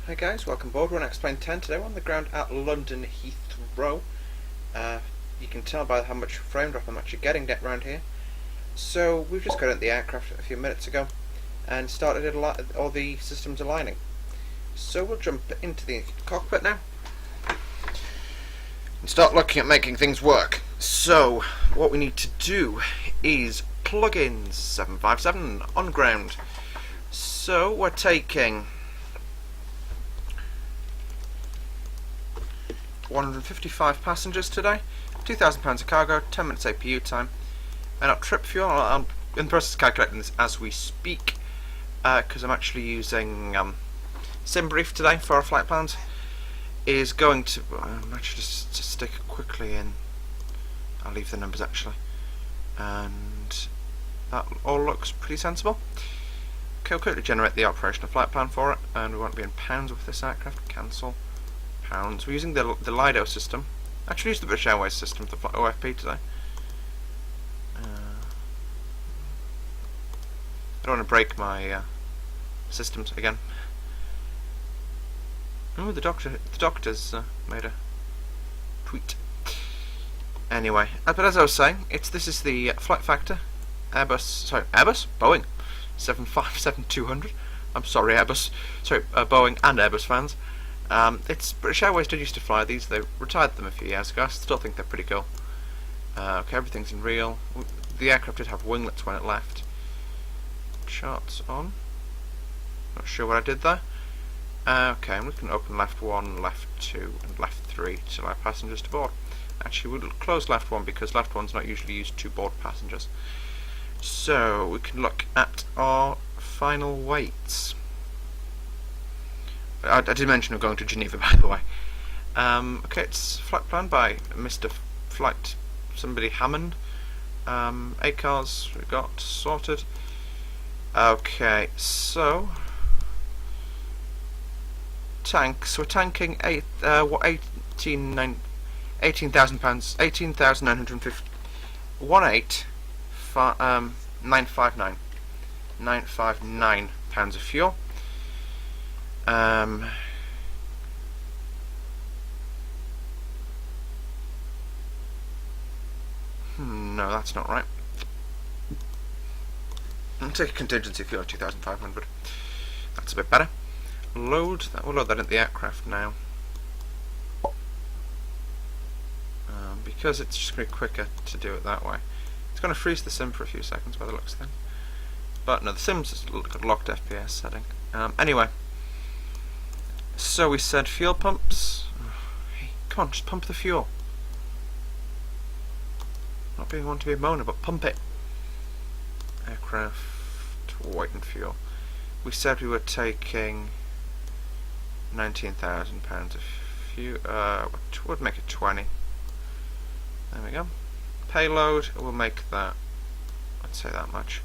Hi guys, welcome aboard. We're on X-Plane 10 today. We're on the ground at London Heathrow. You can tell by how much frame drop I'm actually getting around here. So we've just got into the aircraft a few minutes ago and started all the systems aligning. So we'll jump into the cockpit now and start looking at making things work. So what we need to do is plug in 757 on ground. So we're taking 155 passengers today, £2,000 of cargo, 10 minutes APU time, and our trip fuel, I'm in the process of calculating this as we speak, because I'm actually using SimBrief today for our flight plans, is going to, actually just stick quickly in, I'll leave the numbers actually, and that all looks pretty sensible. Okay, we'll quickly generate the operational flight plan for it, and we want to be in pounds with this aircraft, cancel. Pounds. We're using the Lido system. Actually, use the British Airways system for the OFP today. I don't want to break my systems again. Oh, the doctor's made a tweet. Anyway, but as I was saying, this is the flight factor. Boeing 757-200. I'm sorry, Boeing and Airbus fans. It's British Airways did used to fly these. They retired them a few years ago. I still think they're pretty cool. Okay, everything's in real. The aircraft did have winglets when it left. Charts on. Not sure what I did there. Okay, I'm looking to open left 1, left 2, and left 3 to allow passengers to board. Actually, we'll close left 1 because left 1's not usually used to board passengers. So we can look at our final weights. I did mention we're going to Geneva, by the way. Okay, it's flight plan by Mr. Flight somebody Hammond. 8 cars we got sorted. Okay, so tanks. We're tanking 18,000 pounds, 18,950. 959 pounds of fuel. No, that's not right. I'll take a contingency fuel of 2,500. That's a bit better. We'll load that into the aircraft now. Because it's just going to be quicker to do it that way. It's going to freeze the sim for a few seconds by the looks of things. But no, the sim's just got a locked FPS setting. Anyway. So we said fuel pumps. Hey, come on, just pump the fuel. Not being one to be a moaner, but pump it. Aircraft weight and fuel. We said we were taking 19,000 pounds of fuel. Would make it 20. There we go. Payload. We'll make that. I'd say that much,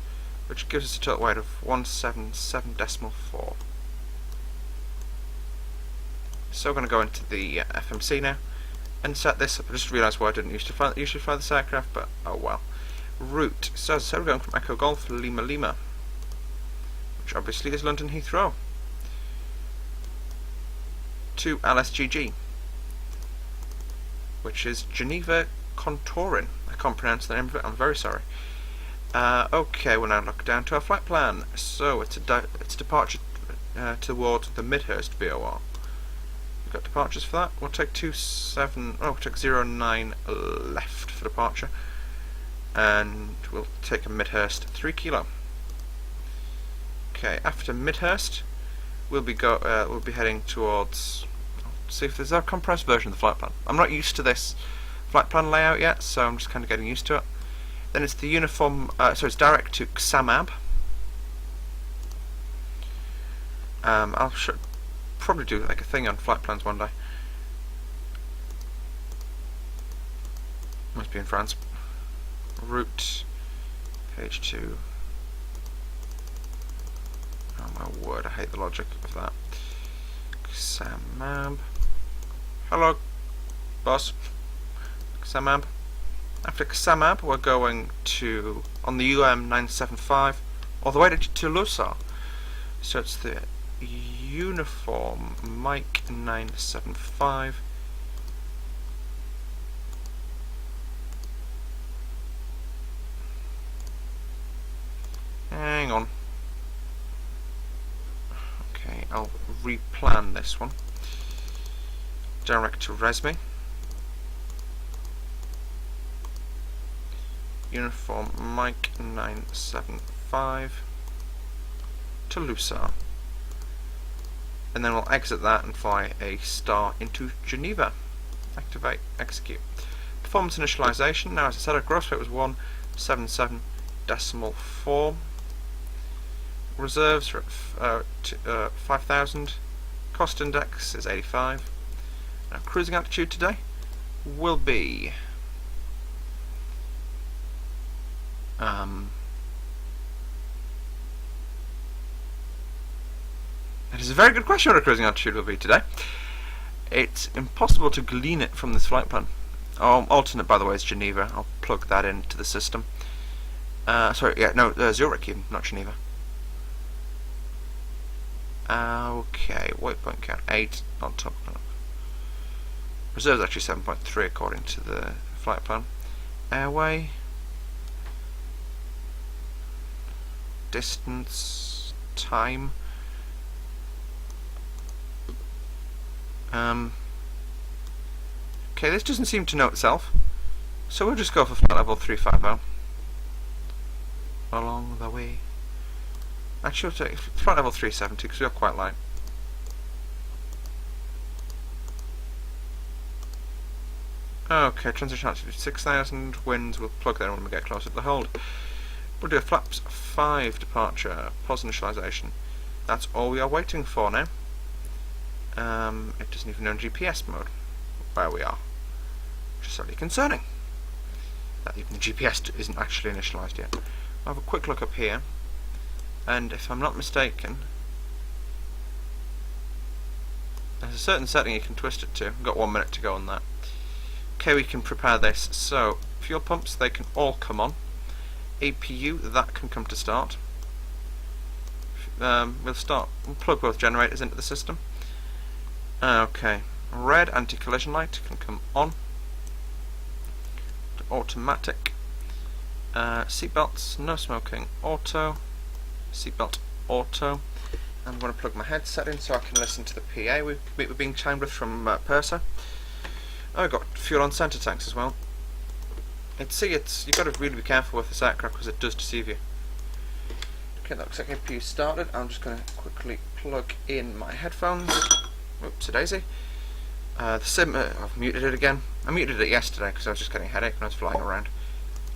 which gives us a total weight of 177.4. So we're going to go into the FMC now and set this up. I just realised why I didn't usually fly this aircraft, but oh well. Route. So as I said, we're going from Echo Golf Lima Lima, which obviously is London Heathrow, to LSGG, which is Geneva Contourin. I can't pronounce the name of it, I'm very sorry. Okay, we'll now look down to our flight plan. So it's departure towards the Midhurst VOR. Got departures for that. We'll take 09 left for departure, and we'll take a Midhurst 3 kilo. Okay, after Midhurst, we'll be heading towards. See if there's a compressed version of the flight plan. I'm not used to this flight plan layout yet, so I'm just kind of getting used to it. Then it's the uniform. So it's direct to Xamab. I'll probably do like a thing on flight plans one day. Must be in France. Route page 2. Oh my word, I hate the logic of that. Xamab. Hello, boss. Xamab. After Xamab, we're going on the UM 975 all the way to Toulouse. So it's the uniform Mike 975. Hang on. Okay, I'll replan this one. Direct to Resme. Uniform Mike 975 to Lusar. And then we'll exit that and fly a star into Geneva. Activate, execute. Performance initialization. Now, as I said, our gross weight was 177.4. Reserves are at 5,000. Cost index is 85. Now, cruising altitude today will be that is a very good question what our cruising altitude will be today. It's impossible to glean it from this flight plan. Alternate, by the way, is Geneva. I'll plug that into the system. Sorry, yeah, no, Zurich even, not Geneva. Okay, waypoint count 8 on top. Reserves actually 7.3 according to the flight plan. Airway. Distance. Time. Okay, this doesn't seem to know itself, so we'll just go for flight level 350 along the way. Actually, we'll take flight level 370 because we are quite light. Okay, transition altitude 6,000, winds, we'll plug that in when we get closer to the hold. We'll do a flaps 5 departure, pause initialization. That's all we are waiting for now. It doesn't even know in GPS mode where we are, which is slightly concerning. That even the GPS isn't actually initialized yet. I'll have a quick look up here, and if I'm not mistaken, there's a certain setting you can twist it to. We've got 1 minute to go on that. Okay, we can prepare this. So, fuel pumps, they can all come on. APU, that can come to start. We'll plug both generators into the system. Okay, red anti-collision light can come on. Automatic. Seatbelts, no smoking, auto. Seatbelt, auto. I'm going to plug my headset in so I can listen to the PA we're being chimed with from Purser. Oh, I've got fuel on centre tanks as well. You've got to really be careful with this aircraft because it does deceive you. Okay, that looks like APU started. I'm just going to quickly plug in my headphones. Whoops, daisy. The sim, I've muted it again. I muted it yesterday because I was just getting a headache when I was flying around.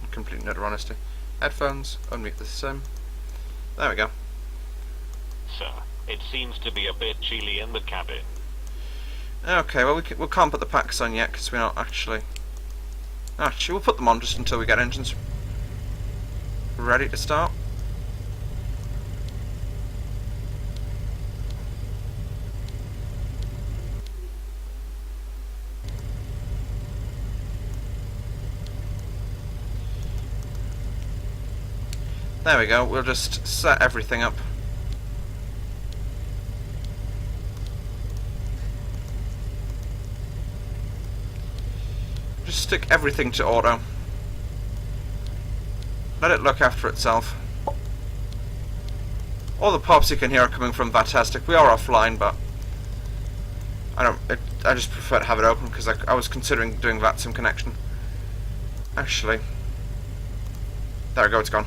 In complete and utter honesty. Headphones, unmute the sim. There we go. Sir, it seems to be a bit chilly in the cabin. Okay, well we can't put the packs on yet because we're not actually... Actually, we'll put them on just until we get engines ready to start. There we go, we'll just set everything up. Just stick everything to auto. Let it look after itself. All the pops you can hear are coming from Vatastic. We are offline, but I just prefer to have it open because I was considering doing VATSIM connection. Actually, there we go, it's gone.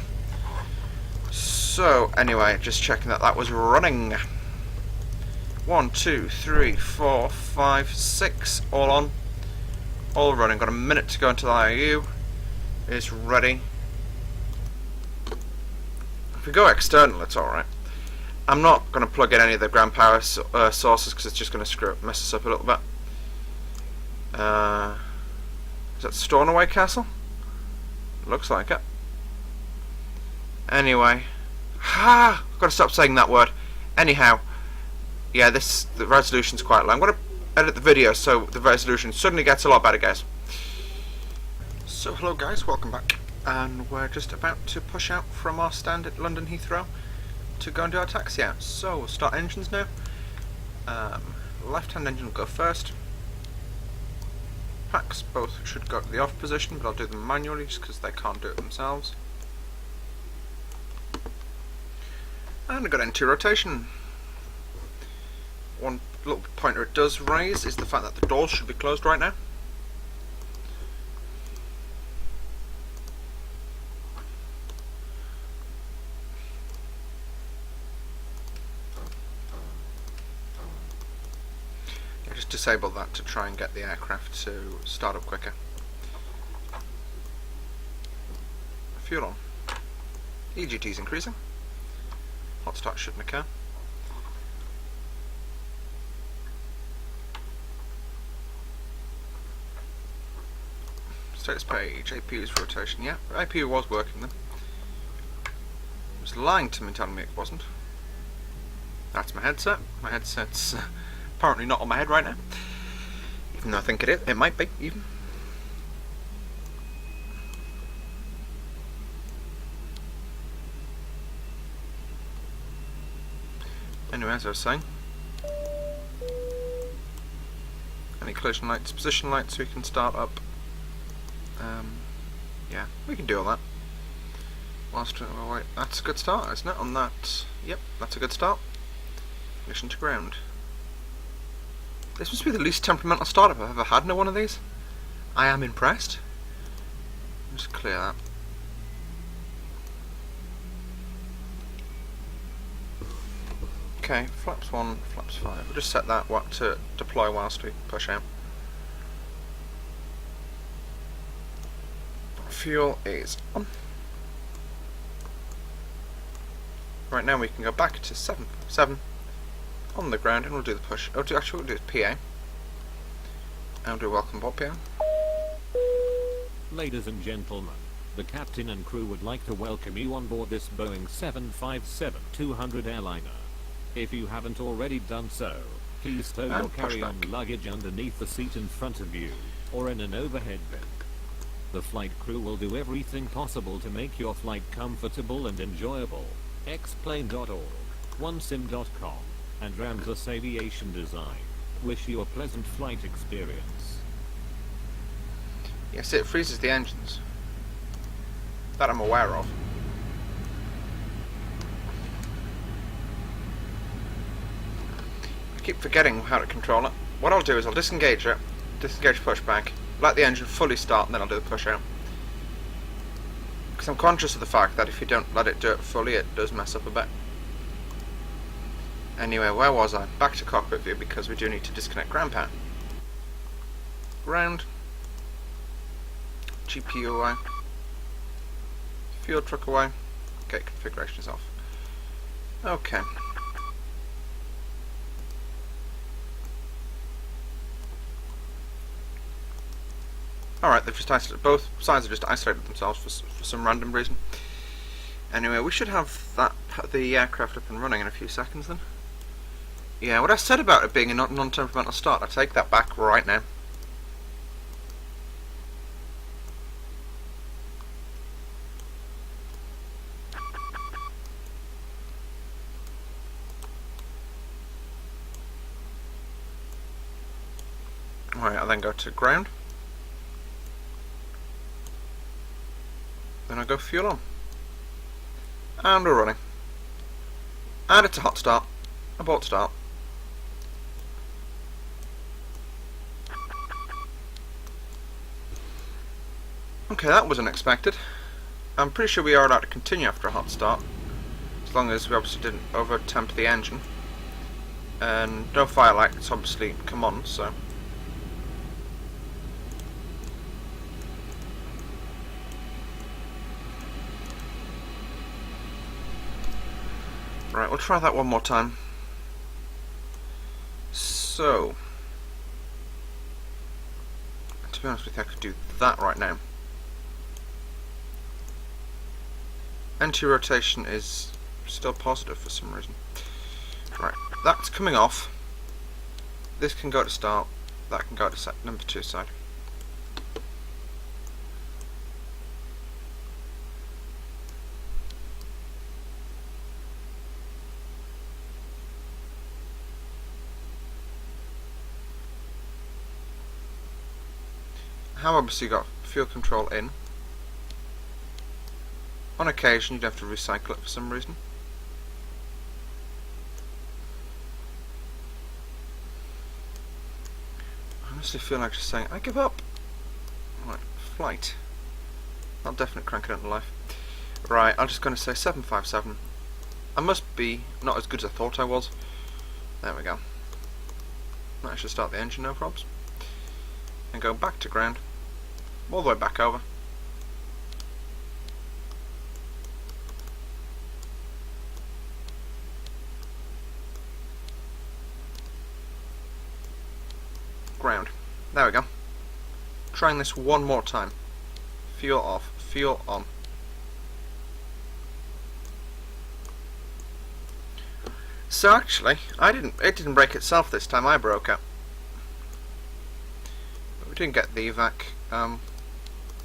So, anyway, just checking that was running. 1, 2, 3, 4, 5, 6, all on. All running. Got a minute to go until the IOU is ready. If we go external, it's alright. I'm not going to plug in any of the ground power sources because it's just going to mess us up a little bit. Is that Stornoway Castle? Looks like it. Anyway. I've got to stop saying that word. Anyhow. Yeah, the resolution's quite low. I'm going to edit the video so the resolution suddenly gets a lot better, guys. So hello guys, welcome back. And we're just about to push out from our stand at London Heathrow. to go and do our taxi out. So we'll start engines now. Left-hand engine will go first. Packs both should go to the off position, but I'll do them manually just because they can't do it themselves. And I've got NT rotation. One little pointer it does raise is the fact that the doors should be closed right now. Just disable that to try and get the aircraft to start up quicker. Fuel on. EGT is increasing. Hot start shouldn't occur. Status page, APU's rotation. Yeah, APU was working then. It was lying to me, telling me it wasn't. That's my headset. My headset's apparently not on my head right now, even though I think it is. It might be, even. Anyway, as I was saying, any collision lights, position lights, we can start up. Yeah, we can do all that. Whilst oh wait, that's a good start, isn't it? On that, yep, that's a good start. Ignition to ground. This must be the least temperamental startup I've ever had in one of these. I am impressed. Just clear that. Okay, flaps 1, flaps 5. We'll just set that to deploy whilst we push out. Fuel is on. Right now we can go back to 7 on the ground and we'll do the push. Oh, actually we'll do PA. And we'll do welcome Bob PA. Ladies and gentlemen, the captain and crew would like to welcome you on board this Boeing 757-200 airliner. If you haven't already done so, please stow your carry-on luggage underneath the seat in front of you, or in an overhead bin. The flight crew will do everything possible to make your flight comfortable and enjoyable. Xplane.org, onesim.com, and Ramsas Aviation Design wish you a pleasant flight experience. Yes, it freezes the engines. That I'm aware of. I keep forgetting how to control it. What I'll do is I'll disengage it, disengage pushback, let the engine fully start, and then I'll do the push out. Because I'm conscious of the fact that if you don't let it do it fully, it does mess up a bit. Anyway, where was I? Back to cockpit view because we do need to disconnect ground power. Ground. GPU away. Fuel truck away. Okay, configuration is off. Okay. Alright, they've just isolated, both sides have just isolated themselves for some random reason. Anyway, we should have the aircraft up and running in a few seconds then. Yeah, what I said about it being a non-temperamental start, I take that back right now. Alright, I'll then go to ground. Then I go fuel on. And we're running. And it's a hot start. Abort start. Okay, that was unexpected. I'm pretty sure we are allowed to continue after a hot start, as long as we obviously didn't over-temp the engine. And no fire lights obviously come on, so... Right, we'll try that one more time. So... to be honest with you, I could do that right now. Anti-rotation is still positive for some reason. Right, that's coming off. This can go to start. That can go to set number 2 side. However, so you got fuel control in. On occasion, you'd have to recycle it for some reason. I honestly feel like just saying, I give up. Right, flight. I'll definitely crank it into life. Right, I'm just going to say 757. I must be not as good as I thought I was. There we go. I should start the engine, no probs. And go back to ground. All the way back over. Ground. There we go. Trying this one more time. Fuel off, fuel on. So actually, it didn't break itself this time, I broke it. But we didn't get the evac,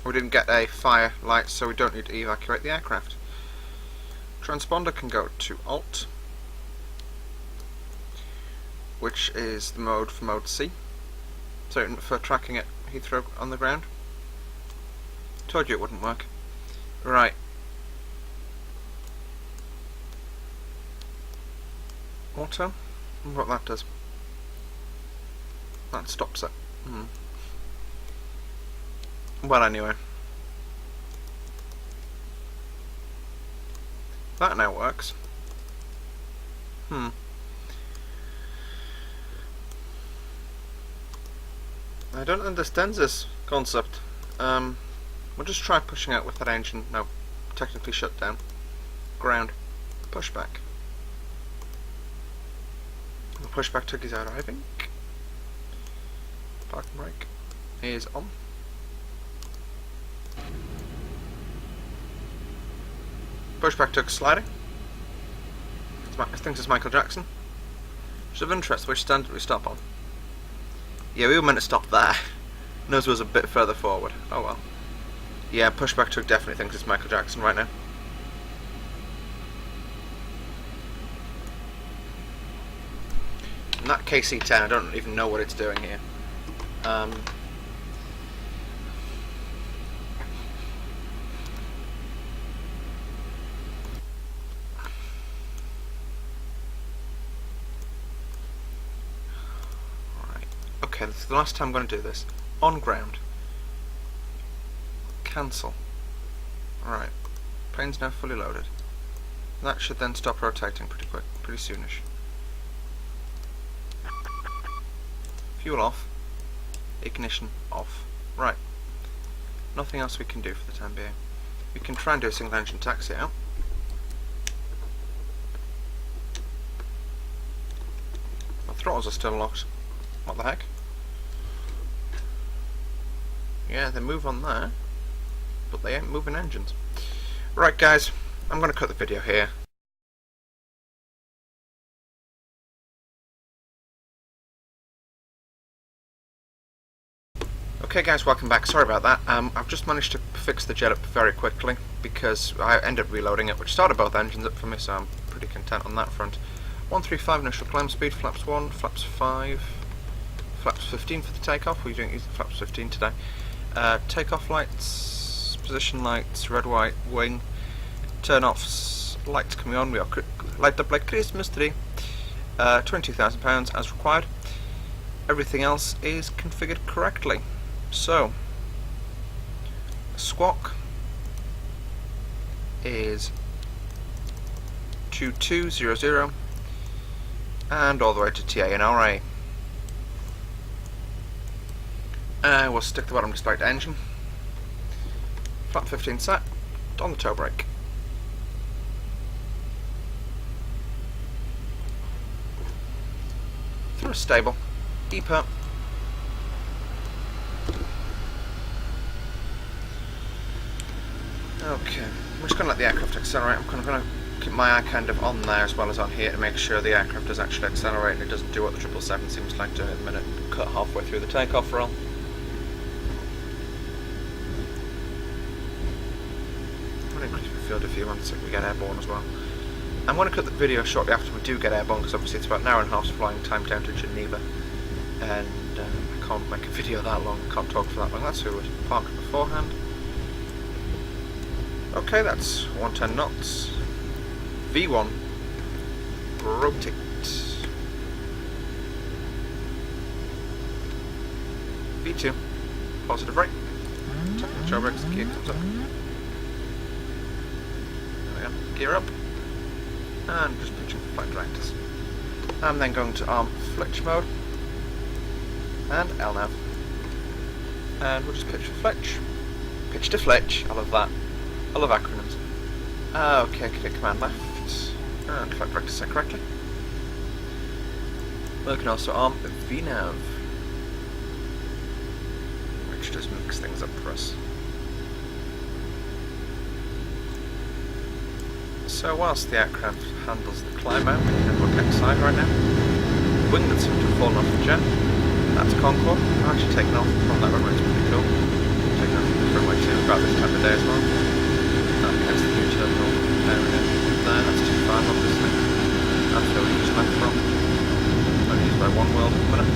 we didn't get a fire light, so we don't need to evacuate the aircraft. Transponder can go to Alt, which is the mode for mode C. So for tracking at Heathrow on the ground. Told you it wouldn't work. Right. Auto? I wonder what that does. That stops it. Well, anyway. That now works. I don't understand this concept. We'll just try pushing out with that engine. No, technically shut down. Ground. Pushback. The pushback tug is arriving. Park and brake is on. Pushback tug sliding. I think it's Michael Jackson. Just of interest, which stand did we stop on? Yeah, we were meant to stop there. Nose was a bit further forward. Oh well. Yeah, pushback tug definitely thinks it's Michael Jackson right now. And that KC-10, I don't even know what it's doing here. Okay, this is the last time I'm going to do this. On ground. Cancel. Alright. Plane's now fully loaded. That should then stop rotating pretty soonish. Fuel off. Ignition off. Right. Nothing else we can do for the time being. We can try and do a single engine taxi out. My throttles are still locked. What the heck? Yeah, they move on there, but they ain't moving engines. Right guys, I'm going to cut the video here. Okay guys, welcome back. Sorry about that. I've just managed to fix the jet up very quickly because I ended up reloading it, which started both engines up for me, so I'm pretty content on that front. 135 initial climb speed, flaps 1, flaps 5, flaps 15 for the takeoff. We don't use the flaps 15 today. Takeoff lights, position lights, red, white, wing, turn offs, lights coming on. We are light up like Christmas tree. £22,000 as required. Everything else is configured correctly. So, squawk is 2200 and all the way to TA and RA. We'll stick the bottom display to engine. Flap 15 set, on the toe brake. Thrust stable, EPA. Okay, I'm just going to let the aircraft accelerate. I'm going to keep my eye kind of on there as well as on here to make sure the aircraft does actually accelerate and it doesn't do what the 777 seems like doing at the minute, cut halfway through the takeoff roll. I'm going to increase my field of view so we get airborne as well. I'm going to cut the video shortly after we do get airborne because obviously it's about an hour and a half's flying time down to Geneva. and I can't make a video that long, can't talk for that long. That's who was parked beforehand. Okay, that's 110 knots. V1, rotate. V2, positive right. Tapping the jaw brakes, the gear comes up. There we go, gear up. And just pitching for flight directors. I'm then going to arm Fletch mode. And LNAV. And we'll just pitch for Fletch. Pitch to Fletch, I love that. I love acronyms. Okay, click command left. And flight director set correctly. We can also arm VNAV, which just mix things up for us. So whilst the aircraft handles the climb out, we can look outside right now. The wing that seems to have fallen off the jet, that's Concorde. I've actually taken off from that runway, it's pretty cool. Taken off from runway 2 about this time of day as well. That's the new terminal area there, that's too far obviously. That's where we use left from. Only used by one world at the minute.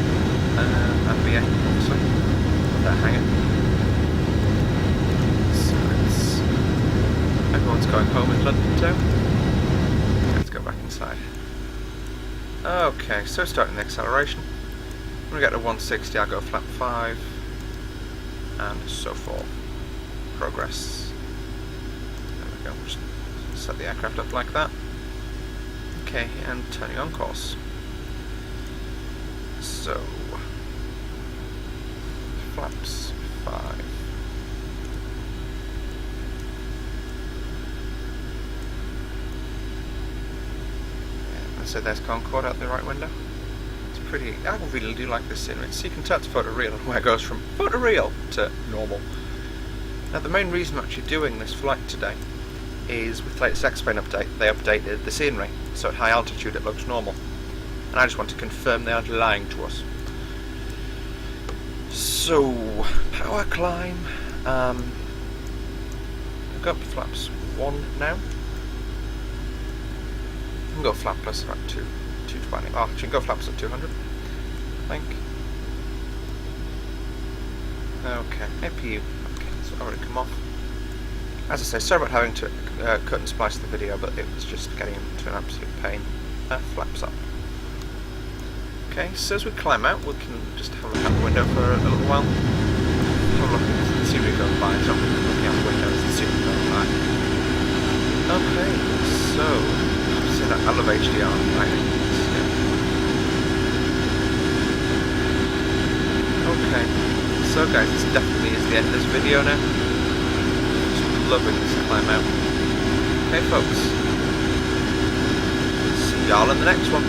And BA, obviously. They're hanging. So it's... everyone's going home in London too. Let's go back inside. Okay, so starting the acceleration. When we get to 160, I'll go flap 5. And so forth. Progress. There we go, just set the aircraft up like that. Okay, and turning on course. So, flaps 5. Yeah, so there's Concorde out the right window. It's pretty, I really do like this scenery. So you can tell it's photoreal and where it goes from photoreal to normal. Now the main reason I'm actually doing this flight today is with the latest X-Plane update, they updated the scenery, so at high altitude it looks normal. And I just want to confirm they aren't lying to us. So, power climb. I've got up to flaps 1 now. I can go flap plus about 220. Oh, actually, go flaps at 200, I think. Okay, APU. Okay, so already come off. As I say, sorry about having to cut and splice the video, but it was just getting into an absolute pain. Flaps up. Okay, so as we climb out, we can just have a look out the window for a little while. Have a look at the scenery going by, so I'm looking out the window as the scenery going by. Okay, so, see that, I love HDR, right? Okay, so guys, this definitely is the end of this video now. Just loving this climb out. Okay folks, see y'all in the next one.